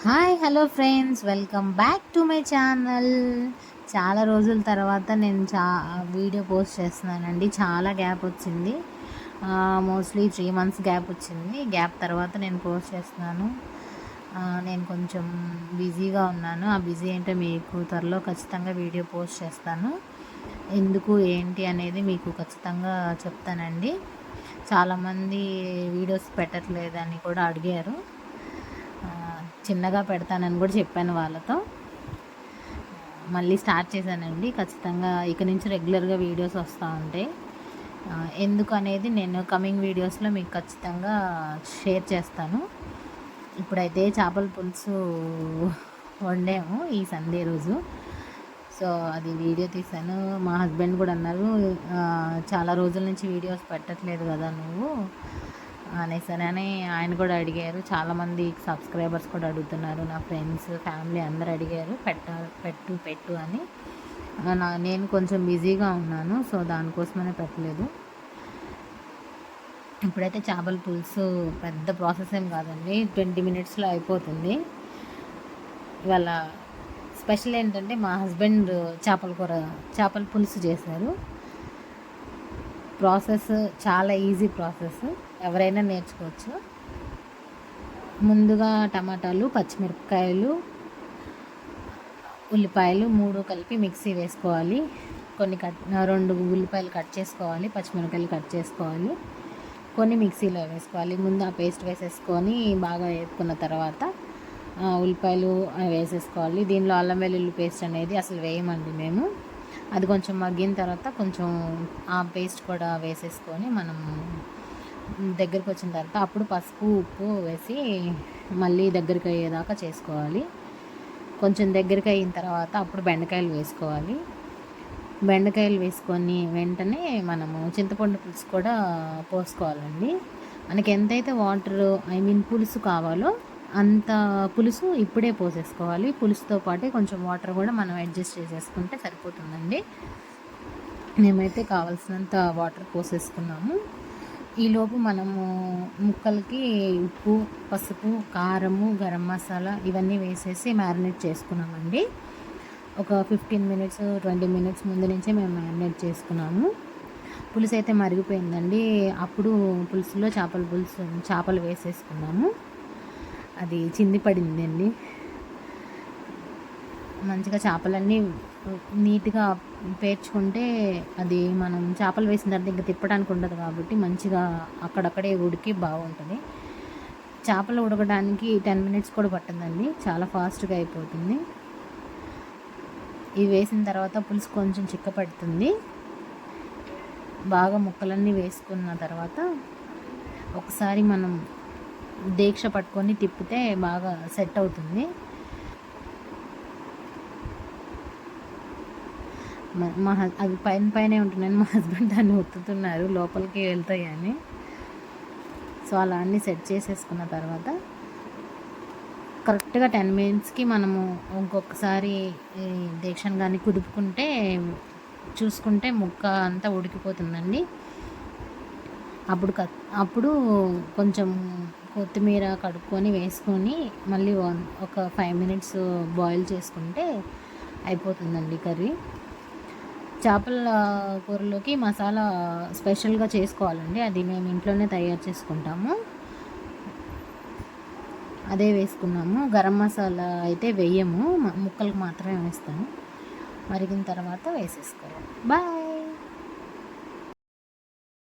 Hi hello friends, welcome back to my channel. చాలా రోజుల తర్వాత నేను వీడియో పోస్ట్ చేస్తున్నానండి. చాలా గ్యాప్ వచ్చింది, మోస్ట్లీ 3 months గ్యాప్ వచ్చింది. గ్యాప్ తర్వాత నేను పోస్ట్ చేస్తున్నాను. నేను కొంచెం బిజీగా ఉన్నాను. ఆ బిజీ ఏంటో మీకు త్వరలో ఖచ్చితంగా వీడియో పోస్ట్ చేస్తాను. ఎందుకు ఏంటి అనేది మీకు ఖచ్చితంగా చెప్తానండి. చాలామంది వీడియోస్ పెట్టట్లేదని కూడా అడిగారు. చిన్నగా పెడతానని కూడా చెప్పాను వాళ్ళతో. మళ్ళీ స్టార్ట్ చేశానండి. ఖచ్చితంగా ఇక నుంచి రెగ్యులర్గా వీడియోస్ వస్తూ ఉంటాయి. ఎందుకు అనేది నేను కమింగ్ వీడియోస్లో మీకు ఖచ్చితంగా షేర్ చేస్తాను. ఇప్పుడైతే చేపల పులుసు వండాము ఈ సండే రోజు. సో అది వీడియో తీశాను. మా హస్బెండ్ కూడా అన్నారు, చాలా రోజుల నుంచి వీడియోస్ పెట్టట్లేదు కదా నువ్వు అనేసనని ఆయన కూడా అడిగారు. చాలామంది సబ్స్క్రైబర్స్ కూడా అడుగుతున్నారు, నా ఫ్రెండ్స్ ఫ్యామిలీ అందరు అడిగారు పెట్టు అని. నేను కొంచెం బిజీగా ఉన్నాను, సో దానికోసమనే పెట్టలేదు. ఇప్పుడైతే చేపల పులుసు పెద్ద ప్రాసెస్ ఏం కాదండి, 20 minutesలో అయిపోతుంది. ఇవాళ స్పెషల్ ఏంటంటే మా హస్బెండ్ చేపల పులుసు చేశారు. ప్రాసెస్ చాలా ఈజీ ప్రాసెస్, ఎవరైనా నేర్చుకోవచ్చు. ముందుగా టమాటాలు, పచ్చిమిరపకాయలు, ఉల్లిపాయలు 3 కలిపి మిక్సీ వేసుకోవాలి. 2 ఉల్లిపాయలు కట్ చేసుకోవాలి, పచ్చిమిరపకాయలు కట్ చేసుకోవాలి, కొన్ని మిక్సీలో వేసుకోవాలి. ముందు ఆ పేస్ట్ వేసేసుకొని బాగా వేసుకున్న తర్వాత ఉల్లిపాయలు వేసేసుకోవాలి. దీనిలో అల్లం వెల్లుల్లి పేస్ట్ అనేది అసలు వేయమండి మేము. అది కొంచెం మగ్గిన తర్వాత కొంచెం ఆ పేస్ట్ కూడా వేసేసుకొని మనం దగ్గరికి వచ్చిన తర్వాత అప్పుడు పసుపు ఉప్పు వేసి మళ్ళీ దగ్గరికి అయ్యేదాకా చేసుకోవాలి. కొంచెం దగ్గరికి అయిన తర్వాత అప్పుడు బెండకాయలు వేసుకోవాలి. బెండకాయలు వేసుకొని వెంటనే మనము చింతపండు పులుసు కూడా పోసుకోవాలండి. మనకి ఎంతైతే పులుసు కావాలో అంత పులుసు ఇప్పుడే పోసేసుకోవాలి. పులుసుతో పాటే కొంచెం వాటర్ కూడా మనం అడ్జస్ట్ చేసేసుకుంటే సరిపోతుందండి. మేమైతే కావాల్సినంత వాటర్ పోసేసుకున్నాము. ఈలోపు మనము ముక్కలకి ఉప్పు, పసుపు, కారము, గరం మసాలా ఇవన్నీ వేసేసి మ్యారినేట్ చేసుకున్నామండి. ఒక 15 minutes 20 minutes ముందు నుంచే మేము మ్యారినేట్ చేసుకున్నాము. పులుసు అయితే మరిగిపోయిందండి. అప్పుడు పులుసులో చేపలు వేసేసుకున్నాము. అది చింది పడిందండి. మంచిగా చేపలన్నీ నీట్గా పేర్చుకుంటే అది మనం చేపలు వేసిన తర్వాత ఇంకా తిప్పడానికి ఉండదు కాబట్టి మంచిగా అక్కడక్కడే ఉడికి బాగుంటుంది. చేపలు ఉడకడానికి 10 minutes కూడా పట్టిందండి, చాలా ఫాస్ట్గా అయిపోతుంది. ఇవి వేసిన తర్వాత పులుసు కొంచెం చిక్కపడుతుంది. బాగా ముక్కలన్నీ వేసుకున్న తర్వాత ఒకసారి మనం దీక్ష పట్టుకొని తిప్పితే బాగా సెట్ అవుతుంది. అవి పైనే ఉంటున్నాయని మా హస్బెండ్ దాన్ని ఒత్తుతున్నారు లోపలికి వెళ్తాయని. సో అలా అన్నీ సెట్ చేసేసుకున్న తర్వాత కరెక్ట్గా 10 minutesకి మనము ఇంకొకసారి దీక్షను కానీ కుదుపుకుంటే చూసుకుంటే ముక్క అంతా ఉడికిపోతుందండి. అప్పుడు కొంచెం కొత్తిమీర కడుక్కొని వేసుకొని మళ్ళీ ఒక 5 minutes బాయిల్ చేసుకుంటే అయిపోతుందండి కర్రీ. చేపల కూరలోకి మసాలా స్పెషల్గా చేసుకోవాలండి, అది మేము ఇంట్లోనే తయారు చేసుకుంటాము. అదే వేసుకున్నాము. గరం మసాలా అయితే వేయము, ముక్కలకు మాత్రమే వేస్తాము. మరిగిన తర్వాత వేసేసుకోవాలి. బాయ్.